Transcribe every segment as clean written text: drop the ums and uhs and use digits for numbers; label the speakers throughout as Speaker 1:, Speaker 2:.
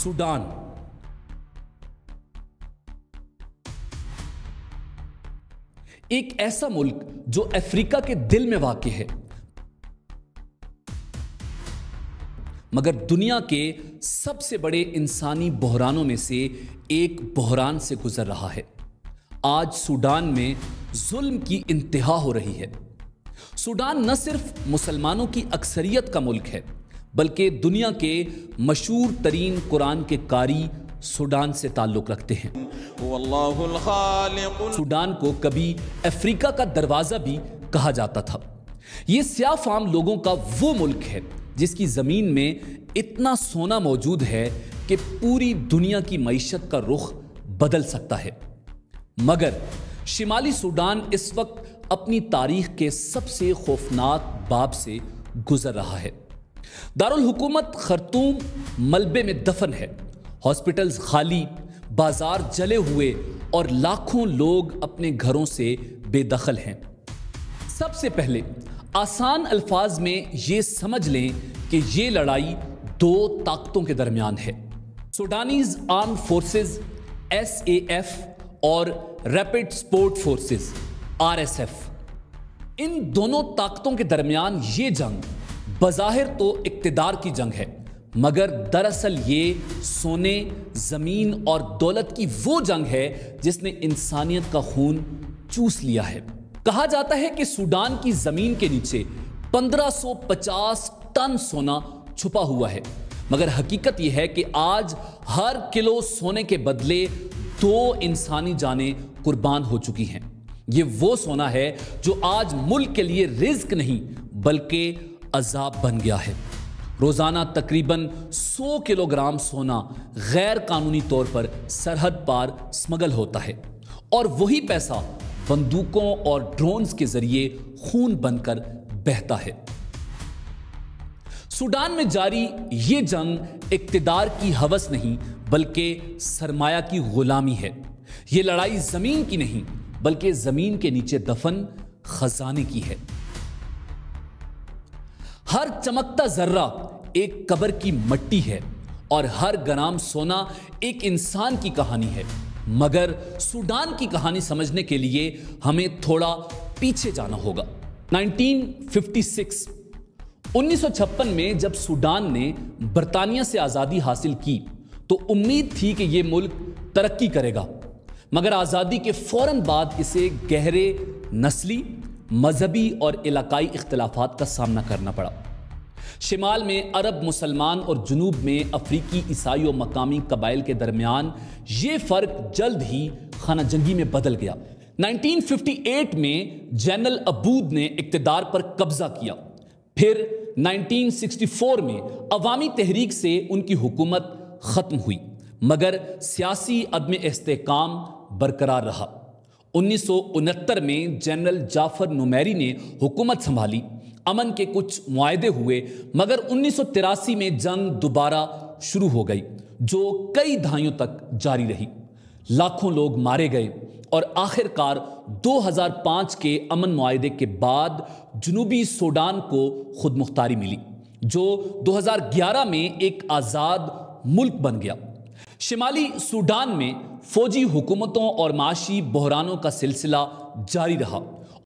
Speaker 1: Sudan. एक ऐसा मुल्क जो अफ्रीका के दिल में वाक़ है, मगर दुनिया के सबसे बड़े इंसानी बहरानों में से एक बहरान से गुजर रहा है। आज सूडान में जुल्म की इंतहा हो रही है। सूडान न सिर्फ मुसलमानों की अक्सरियत का मुल्क है, बल्कि दुनिया के मशहूर तरीन कुरान के कारी सूडान से ताल्लुक़ रखते हैं। सूडान को कभी अफ्रीका का दरवाज़ा भी कहा जाता था। ये स्याह फाम लोगों का वो मुल्क है जिसकी ज़मीन में इतना सोना मौजूद है कि पूरी दुनिया की मईशत का रुख बदल सकता है। मगर शिमाली सूडान इस वक्त अपनी तारीख के सबसे खौफनाक बाब से गुजर रहा है। दारुल हुकूमत खर्तूम मलबे में दफन है, हॉस्पिटल्स खाली, बाजार जले हुए और लाखों लोग अपने घरों से बेदखल हैं। सबसे पहले आसान अल्फाज में ये समझ लें कि ये लड़ाई दो ताकतों के दरमियान है, सूडानीज आर्म्ड फोर्सेस SAF और रैपिड सपोर्ट फोर्सेस RSF। इन दोनों ताकतों के दरमियान ये जंग बज़ाहिर तो इक्तिदार की जंग है, मगर दरअसल ये सोने, ज़मीन और दौलत की वो जंग है जिसने इंसानियत का खून चूस लिया है। कहा जाता है कि सूडान की ज़मीन के नीचे 1550 टन सोना छुपा हुआ है, मगर हकीकत यह है कि आज हर किलो सोने के बदले 2 इंसानी जानें कुर्बान हो चुकी हैं। ये वो सोना है जो आज मुल्क के लिए रिज्क नहीं बल्कि अजाब बन गया है। रोजाना तकरीबन 100 किलोग्राम सोना गैर कानूनी तौर पर सरहद पार स्मगल होता है और वही पैसा बंदूकों और ड्रोन्स के जरिए खून बनकर बहता है। सूडान में जारी ये जंग इक्तिदार की हवस नहीं बल्कि सरमाया की गुलामी है। ये लड़ाई जमीन की नहीं बल्कि जमीन के नीचे दफन खजाने की है। हर चमकता जर्रा एक कब्र की मट्टी है और हर ग्राम सोना एक इंसान की कहानी है। मगर सूडान की कहानी समझने के लिए हमें थोड़ा पीछे जाना होगा। 1956 में जब सूडान ने बरतानिया से आज़ादी हासिल की तो उम्मीद थी कि यह मुल्क तरक्की करेगा, मगर आज़ादी के फौरन बाद इसे गहरे नस्ली, मजहबी और इलाकाई इख्तिलाफात का सामना करना पड़ा। शिमाल में अरब मुसलमान और जुनूब में अफ्रीकी ईसाई और मकामी कबाइल के दरमियान ये फ़र्क जल्द ही खाना जंगी में बदल गया। 1958 में जनरल अबूद ने इक़्तिदार पर कब्जा किया। फिर 1964 में अवामी तहरीक से उनकी हुकूमत ख़त्म हुई, मगर सियासी अदम इस्तेहकाम बरकरार रहा। 1969 में जनरल जाफर नुमैरी ने हुकूमत संभाली, अमन के कुछ मुआहदे हुए, मगर 1983 में जंग दोबारा शुरू हो गई जो कई दहाइयों तक जारी रही। लाखों लोग मारे गए और आखिरकार 2005 के अमन मुआहदे के बाद जनूबी सूडान को खुद मुख्तारी मिली, जो 2011 में एक आज़ाद मुल्क बन गया। शिमाली सूडान में फौजी हुकूमतों और माशी बहरानों का सिलसिला जारी रहा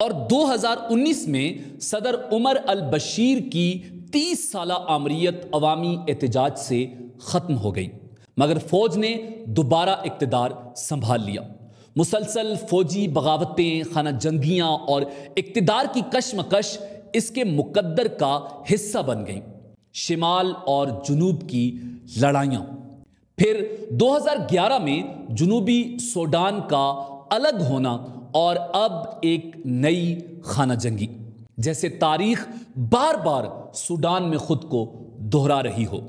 Speaker 1: और 2019 में सदर उमर अल बशीर की 30 साला आमरीत अवामी एहतजाज से ख़त्म हो गई, मगर फ़ौज ने दोबारा इक़्तिदार संभाल लिया। मुसलसल फ़ौजी बगावतें, खाना जंगियाँ और इक़्तिदार की कशमकश इसके मुकद्दर का हिस्सा बन गईं। शिमाल और जुनूब की लड़ाइयाँ। फिर 2011 में जुनूबी सूडान का अलग होना और अब एक नई खाना जंगी, जैसे तारीख बार बार सूडान में खुद को दोहरा रही हो।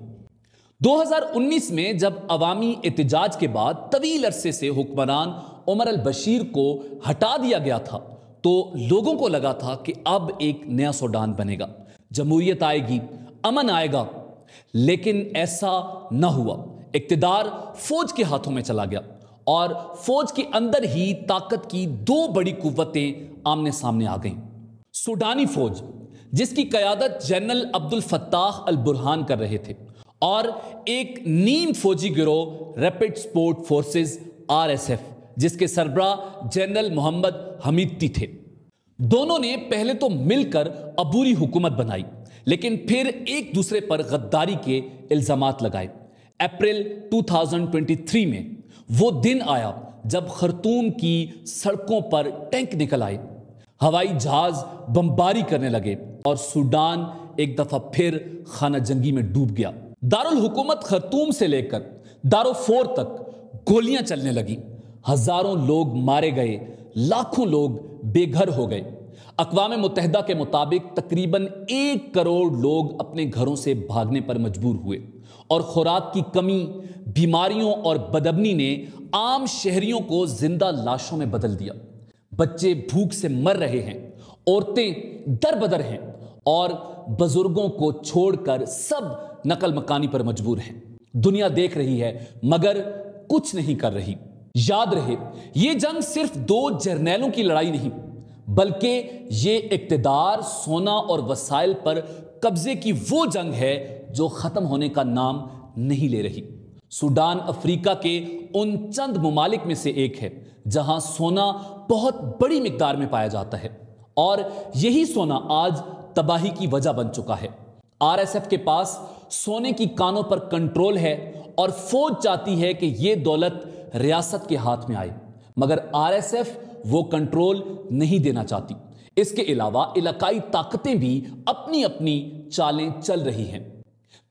Speaker 1: 2019 में जब अवामी एहतजाज के बाद तवील अरसे से हुक्मरान उमर अल बशीर को हटा दिया गया था तो लोगों को लगा था कि अब एक नया सूडान बनेगा, जमहूरियत आएगी, अमन आएगा, लेकिन ऐसा न हुआ। इक़्तिदार फौज के हाथों में चला गया और फौज के अंदर ही ताकत की 2 बड़ी कुव्वतें आमने सामने आ गईं। सूडानी फौज, जिसकी क़यादत general Abdul Fattah al Burhan कर रहे थे, اور ایک نیم فوجی گروہ ریپڈ سپورٹ فورسز RSF جس کے سربراہ جنرل محمد حمیدی تھے۔ دونوں نے پہلے تو مل کر عبوری حکومت بنائی، لیکن پھر ایک دوسرے پر غداری کے الزامات لگائے۔ اپریل 2023 میں وہ دن آیا جب خرطوم کی سڑکوں پر ٹینک نکل آئے، ہوائی جہاز بمباری کرنے لگے اور سوڈان ایک دفعہ پھر خانہ جنگی میں ڈوب گیا۔ دارالحکومت خرطوم سے لے کر دارفور تک گولیاں چلنے لگیں، ہزاروں لوگ مارے گئے، لاکھوں لوگ بے گھر ہو گئے۔ اقوام متحدہ کے مطابق تقریباً 1 کروڑ لوگ اپنے گھروں سے بھاگنے پر مجبور ہوئے، اور خوراک کی کمی، بیماریوں اور بدامنی نے عام شہریوں کو زندہ لاشوں میں بدل دیا۔ بچے بھوک سے مر رہے ہیں، عورتیں در بدر ہیں، اور بزرگوں کو چھوڑ کر سب نقل مکانی پر مجبور ہیں۔ دنیا دیکھ رہی ہے مگر کچھ نہیں کر رہی۔ یاد رہے، یہ جنگ صرف 2 جرنیلوں کی لڑائی نہیں، بلکہ یہ اقتدار، سونا اور وسائل پر قبضے کی وہ جنگ ہے جو ختم ہونے کا نام نہیں لے رہی۔ سوڈان افریقہ کے ان چند ممالک میں سے ایک ہے جہاں سونا بہت بڑی مقدار میں پایا جاتا ہے، اور یہی سونا آج تباہی کی وجہ بن چکا ہے۔ RSF کے پاس سونے کی کانوں پر کنٹرول ہے، اور فوج چاہتی ہے کہ یہ دولت ریاست کے ہاتھ میں آئے، مگر RSF وہ کنٹرول نہیں دینا چاہتی۔ اس کے علاوہ علاقائی طاقتیں بھی اپنی اپنی چالیں چل رہی ہیں۔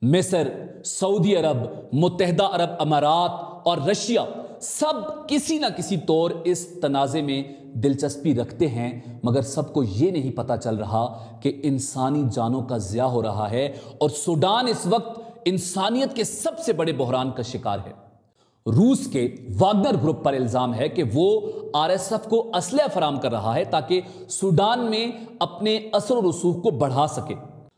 Speaker 1: مصر، سعودی عرب، متحدہ عرب امارات اور رشیا سب کسی نہ کسی طور اس تنازع میں دلچسپی رکھتے ہیں، مگر سب کو یہ نہیں پتا چل رہا کہ انسانی جانوں کا ضیاع ہو رہا ہے، اور سوڈان اس وقت انسانیت کے سب سے بڑے بحران کا شکار ہے۔ روس کے واگنر گروپ پر الزام ہے کہ وہ RSF کو اسلحہ فراہم کر رہا ہے تاکہ سوڈان میں اپنے اثر و رسوخ کو بڑھا سکے۔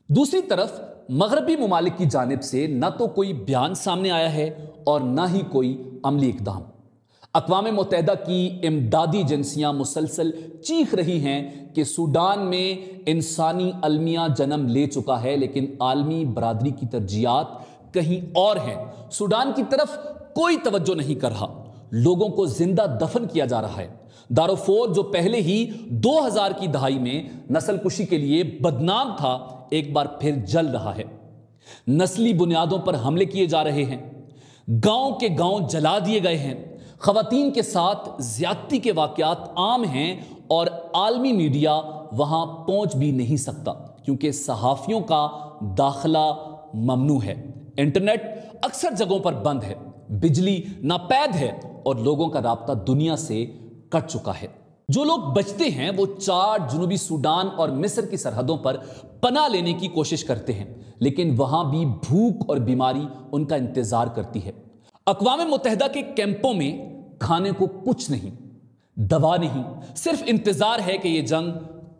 Speaker 1: دوسری طرف مغربی ممالک کی جانب سے نہ تو کوئی بیان سامنے آیا ہے اور نہ ہی کوئی عملی اقدام۔ اقوام متحدہ کی امدادی ایجنسیاں مسلسل چیخ رہی ہیں کہ سوڈان میں انسانی المیہ جنم لے چکا ہے، لیکن عالمی برادری کی ترجیحات کہیں اور ہیں۔ سوڈان کی طرف کوئی توجہ نہیں کر رہا، لوگوں کو زندہ دفن کیا جا رہا ہے۔ دارفور جو پہلے ہی 2000 کی دہائی میں نسل کشی کے لیے بدنام تھا، ایک بار پھر جل رہا ہے۔ نسلی بنیادوں پر حملے کیے جا رہے ہیں، گاؤں کے گاؤں جلا دیے گئے ہیں، خواتین کے ساتھ زیادتی کے واقعات عام ہیں، اور عالمی میڈیا وہاں پہنچ بھی نہیں سکتا کیونکہ صحافیوں کا داخلہ ممنوع ہے۔ انٹرنیٹ اکثر جگہوں پر بند ہے، بجلی ناپید ہے، اور لوگوں کا رابطہ دنیا سے کٹ چکا ہے۔ جو لوگ بچتے ہیں وہ چاڈ، جنوبی سوڈان اور مصر کی سرحدوں پر پناہ لینے کی کوشش کرتے ہیں، لیکن وہاں بھی بھوک اور بیماری ان کا انتظار کرتی ہے۔ اقوام متحدہ کے کیمپوں میں کھانے کو کچھ نہیں، دوا نہیں، صرف انتظار ہے کہ یہ جنگ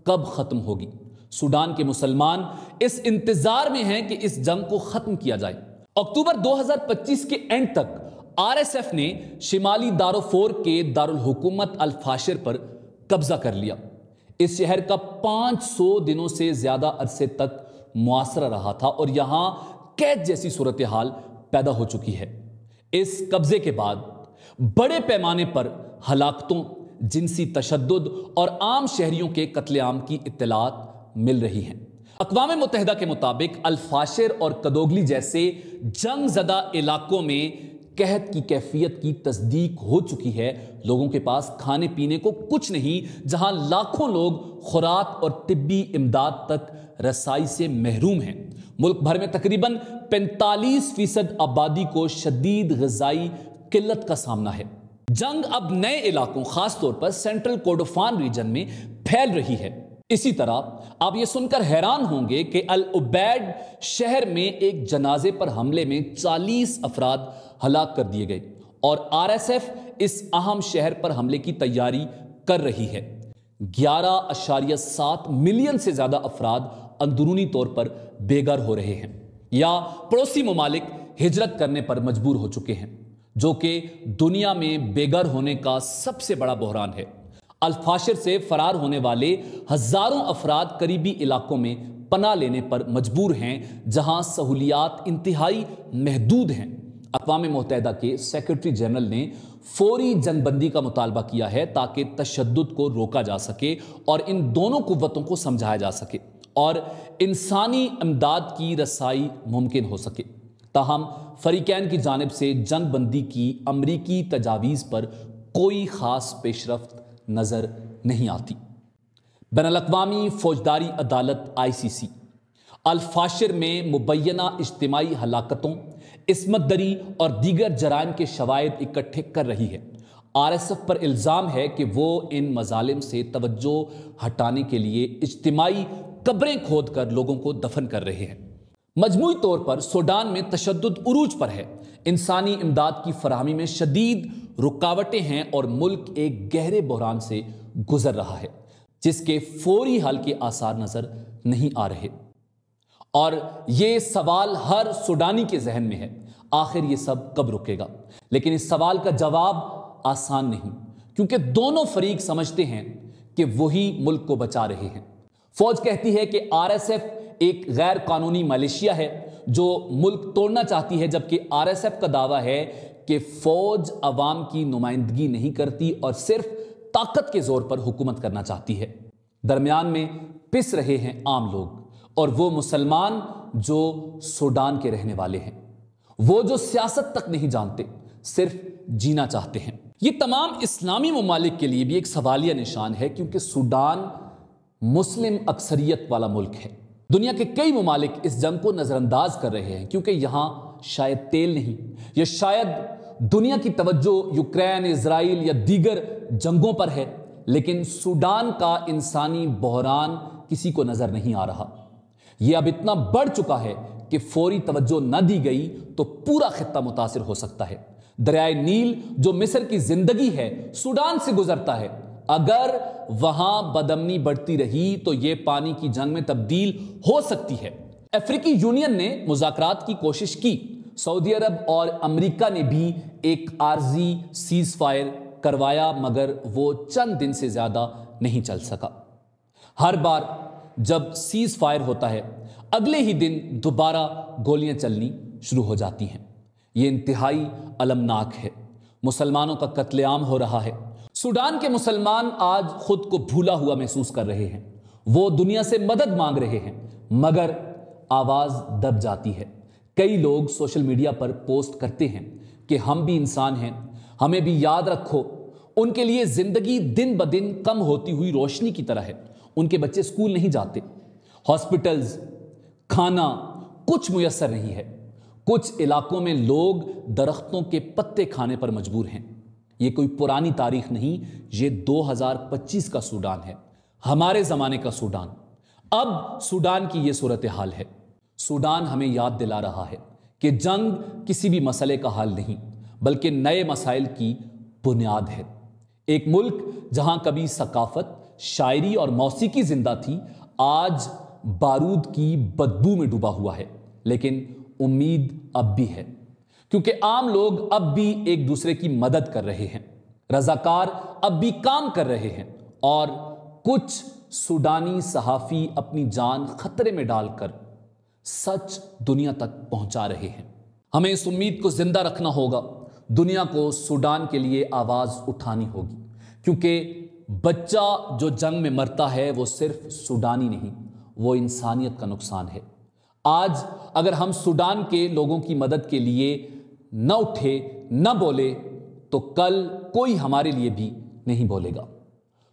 Speaker 1: کب ختم ہوگی۔ سوڈان کے مسلمان اس انتظار میں ہیں کہ اس جنگ کو ختم کیا جائے۔ اکتوبر 2025 کے اینڈ تک RSF نے شمالی دارفور کے دارالحکومت الفاشر پر قبضہ کر لیا۔ اس شہر کا 500 دنوں سے زیادہ عرصے تک محاصرہ رہا تھا، اور یہاں قید جیسی صورتحال پیدا ہو چکی ہے۔ اس قبضے کے بعد بڑے پیمانے پر ہلاکتوں، جنسی تشدد اور عام شہریوں کے قتل عام کی اطلاعات مل رہی ہیں۔ اقوام متحدہ کے مطابق الفاشر اور کدوگلی جیسے جنگ زدہ علاقوں میں قحط کی کیفیت کی تصدیق ہو چکی ہے۔ لوگوں کے پاس کھانے پینے کو کچھ نہیں، جہاں لاکھوں لوگ خوراک اور طبی امداد تک رسائی سے محروم ہیں۔ ملک بھر میں تقریباً 45% آبادی کو شدید غذائی قلت کا سامنا ہے۔ جنگ اب نئے علاقوں، خاص طور پر سینٹرل کوردوفان ریجن میں پھیل رہی ہے۔ اسی طرح آپ یہ سن کر حیران ہوں گے کہ العبید شہر میں ایک جنازے پر حملے میں 40 افراد ہلاک کر دیے گئے، اور RSF اس اہم شہر پر حملے کی تیاری کر رہی ہے۔ 11.7 ملین سے زیادہ افراد اندرونی طور پر بے گھر ہو رہے ہیں یا پڑوسی ممالک ہجرت کرنے پر مجبور ہو چکے ہیں، جو کہ دنیا میں بے گھر ہونے کا سب سے بڑا بحران ہے۔ الفاشر سے فرار ہونے والے ہزاروں افراد قریبی علاقوں میں पनाह लेने पर मजबूर हैं, जहां सहूलियात इंतहाई महदूद हैं। अक़वाम मुत्तहिदा के सेक्रेटरी जनरल ने फौरी जंगबंदी का मुतालबा किया है ताकि तशद्दुद को रोका जा सके और इन दोनों कुव्वतों को समझाया जा सके और इंसानी इमदाद की रसाई मुमकिन हो सके। ताहम फरीकैन की जानिब से जंगबंदी की अमरीकी तजावीज़ पर कोई ख़ास पेशरफ्त नज़र नहीं आती। बैनुल-अक़वामी फ़ौजदारी अदालत ICC अल-फाशिर में मुबैना इज्तिमाई हलाकतों, इस्मत दरी और दीगर जराइम के शवाहिद इकट्ठे कर रही है। RSF पर इल्ज़ाम है कि वो इन मजालिम से तवज्जो हटाने के लिए इज्तिमाई कब्रें खोद कर लोगों को दफन कर रहे हैं। मजमूई तौर पर सूडान में तशद्दुद उरूज पर है। इंसानी इमदाद की फराहमी में शदीद रुकावटें हैं और मुल्क एक गहरे बहरान से गुजर रहा है जिसके फौरी हल के आसार नजर नहीं आ रहे। और ये सवाल हर सूडानी के जहन में है, आखिर ये सब कब रुकेगा? लेकिन इस सवाल का जवाब आसान नहीं, क्योंकि दोनों फरीक समझते हैं कि वही मुल्क को बचा रहे हैं। फौज कहती है कि RSF एक गैर कानूनी मलेशिया है जो मुल्क तोड़ना चाहती है, जबकि RSF का दावा है कि फौज अवाम की नुमाइंदगी नहीं करती और सिर्फ ताकत के जोर पर हुकूमत करना चाहती है। दरमियान में पिस रहे हैं आम लोग और वो मुसलमान जो सूडान के रहने वाले हैं, वो जो सियासत तक नहीं जानते, सिर्फ जीना चाहते हैं। ये तमाम इस्लामी ममालिक के लिए भी एक सवालिया निशान है, क्योंकि सूडान मुस्लिम अक्सरियत वाला मुल्क है। दुनिया के कई ममालिक इस जंग को नज़रअंदाज कर रहे हैं क्योंकि यहाँ शायद तेल नहीं, या शायद दुनिया की तवज्जो यूक्रेन, इजराइल या दीगर जंगों पर है, लेकिन सूडान का इंसानी बहरान किसी को नजर नहीं आ रहा। यह अब इतना बढ़ चुका है कि फौरी तवज्जो न दी गई तो पूरा खित्ता मुतासिर हो सकता है। दरियाए नील जो मिस्र की जिंदगी है, सूडान से गुजरता है। अगर वहां बदअमनी बढ़ती रही तो यह पानी की जंग में तब्दील हो सकती है। अफ्रीकी यूनियन ने मुज़ाकरात की कोशिश की। सऊदी अरब और अमेरिका ने भी एक आर्जी सीज फायर करवाया, मगर वो चंद दिन से ज्यादा नहीं चल सका। हर बार जब सीज फायर होता है, अगले ही दिन दोबारा गोलियां चलनी शुरू हो जाती हैं। ये इंतहाई अलमनाक है। मुसलमानों का कत्लेआम हो रहा है। सूडान के मुसलमान आज खुद को भूला हुआ महसूस कर रहे हैं। वो दुनिया से मदद मांग रहे हैं, मगर आवाज दब जाती है। कई लोग सोशल मीडिया पर पोस्ट करते हैं कि हम भी इंसान हैं, हमें भी याद रखो। उनके लिए जिंदगी दिन ब दिन कम होती हुई रोशनी की तरह है। उनके बच्चे स्कूल नहीं जाते, हॉस्पिटल्स, खाना कुछ मुयस्सर नहीं है। कुछ इलाकों में लोग दरख्तों के पत्ते खाने पर मजबूर हैं। ये कोई पुरानी तारीख नहीं, ये 2025 का सूडान है, हमारे जमाने का सूडान। अब सूडान की ये सूरत हाल है। सूडान हमें याद दिला रहा है कि जंग किसी भी मसले का हल नहीं, बल्कि नए मसाइल की बुनियाद है। एक मुल्क जहां कभी सकाफत, शायरी और मौसीकी जिंदा थी, आज बारूद की बदबू में डूबा हुआ है। लेकिन उम्मीद अब भी है, क्योंकि आम लोग अब भी एक दूसरे की मदद कर रहे हैं, रजाकार अब भी काम कर रहे हैं और कुछ सूडानी सहाफ़ी अपनी जान खतरे में डालकर सच दुनिया तक पहुंचा रहे हैं। हमें इस उम्मीद को जिंदा रखना होगा। दुनिया को सूडान के लिए आवाज उठानी होगी, क्योंकि बच्चा जो जंग में मरता है वो सिर्फ सूडानी नहीं, वो इंसानियत का नुकसान है। आज अगर हम सूडान के लोगों की मदद के लिए न उठे, न बोले, तो कल कोई हमारे लिए भी नहीं बोलेगा।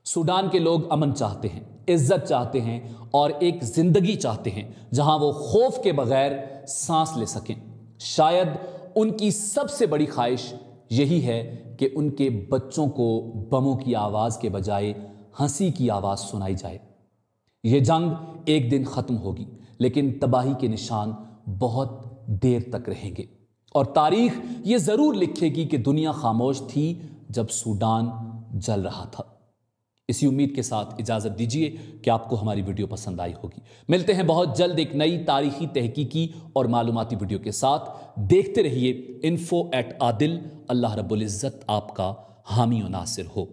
Speaker 1: सूडान के लोग अमन चाहते हैं, इज्जत चाहते हैं और एक जिंदगी चाहते हैं जहां वो खौफ के बगैर सांस ले सकें। शायद उनकी सबसे बड़ी ख्वाहिश यही है कि उनके बच्चों को बमों की आवाज के बजाय हंसी की आवाज सुनाई जाए। यह जंग एक दिन खत्म होगी, लेकिन तबाही के निशान बहुत देर तक रहेंगे और तारीख ये जरूर लिखेगी कि दुनिया खामोश थी जब सूडान जल रहा था। इसी उम्मीद के साथ इजाजत दीजिए कि आपको हमारी वीडियो पसंद आई होगी। मिलते हैं बहुत जल्द एक नई तारीखी, तहकीकी और मालूमाती वीडियो के साथ। देखते रहिए info@adil। अल्लाह रब्बुल इज़्ज़त आपका हामी और नासिर हो।